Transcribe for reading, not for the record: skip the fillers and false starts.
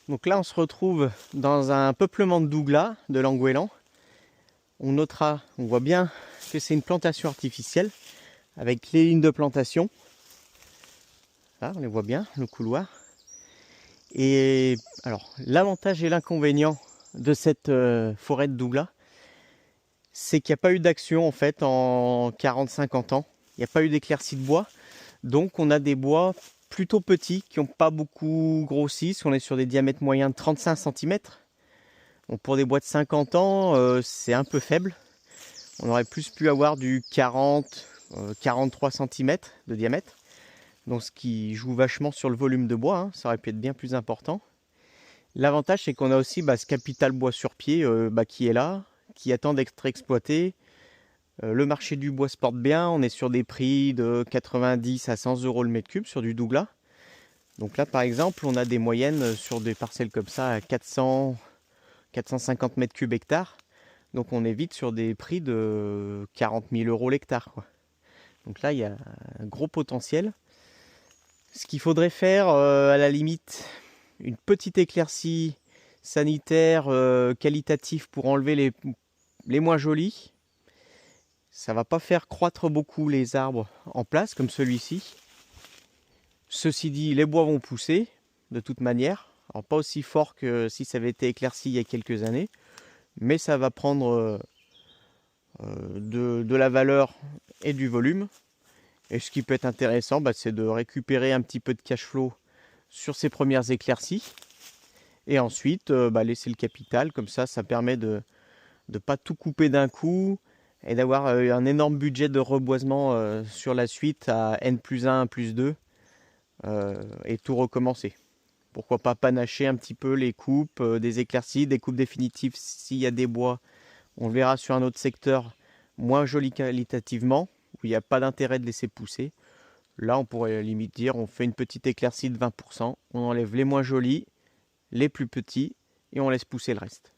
Donc là, on se retrouve dans un peuplement de douglas de l'Anguellan. On voit bien que c'est une plantation artificielle avec les lignes de plantation. Là, on les voit bien, le couloir. Et alors, l'avantage et l'inconvénient de cette forêt de douglas, c'est qu'il n'y a pas eu d'action en fait en 40-50 ans. Il n'y a pas eu d'éclaircie de bois. Donc on a des bois plutôt petits qui n'ont pas beaucoup grossi. On est sur des diamètres moyens de 35 cm. Bon, pour des bois de 50 ans, c'est un peu faible. On aurait plus pu avoir du 40, 43 cm de diamètre. Donc ce qui joue vachement sur le volume de bois, hein. Ça aurait pu être bien plus important. L'avantage, c'est qu'on a aussi ce capital bois sur pied qui est là, qui attend d'être exploité. Le marché du bois se porte bien. On est sur des prix de 90 à 100 euros le mètre cube sur du douglas. Donc là, par exemple, on a des moyennes sur des parcelles comme ça à 400, 450 mètres cubes hectare. Donc on est vite sur des prix de 40 000 euros l'hectare, quoi. Donc là, il y a un gros potentiel. Ce qu'il faudrait faire, à la limite, une petite éclaircie sanitaire qualitative pour enlever les moins jolis. Ça va pas faire croître beaucoup les arbres en place, comme celui-ci. Ceci dit, les bois vont pousser, de toute manière. Alors pas aussi fort que si ça avait été éclairci il y a quelques années. Mais ça va prendre de la valeur et du volume. Et ce qui peut être intéressant, c'est de récupérer un petit peu de cash flow sur ces premières éclaircies. Et ensuite, laisser le capital. Comme ça permet de ne pas tout couper d'un coup et d'avoir un énorme budget de reboisement sur la suite à N+1, N+2 et tout recommencer. Pourquoi pas panacher un petit peu les coupes, des éclaircies, des coupes définitives s'il y a des bois. On le verra sur un autre secteur moins joli qualitativement, où il n'y a pas d'intérêt de laisser pousser. Là, on pourrait à la limite dire on fait une petite éclaircie de 20%, on enlève les moins jolis, les plus petits, et on laisse pousser le reste.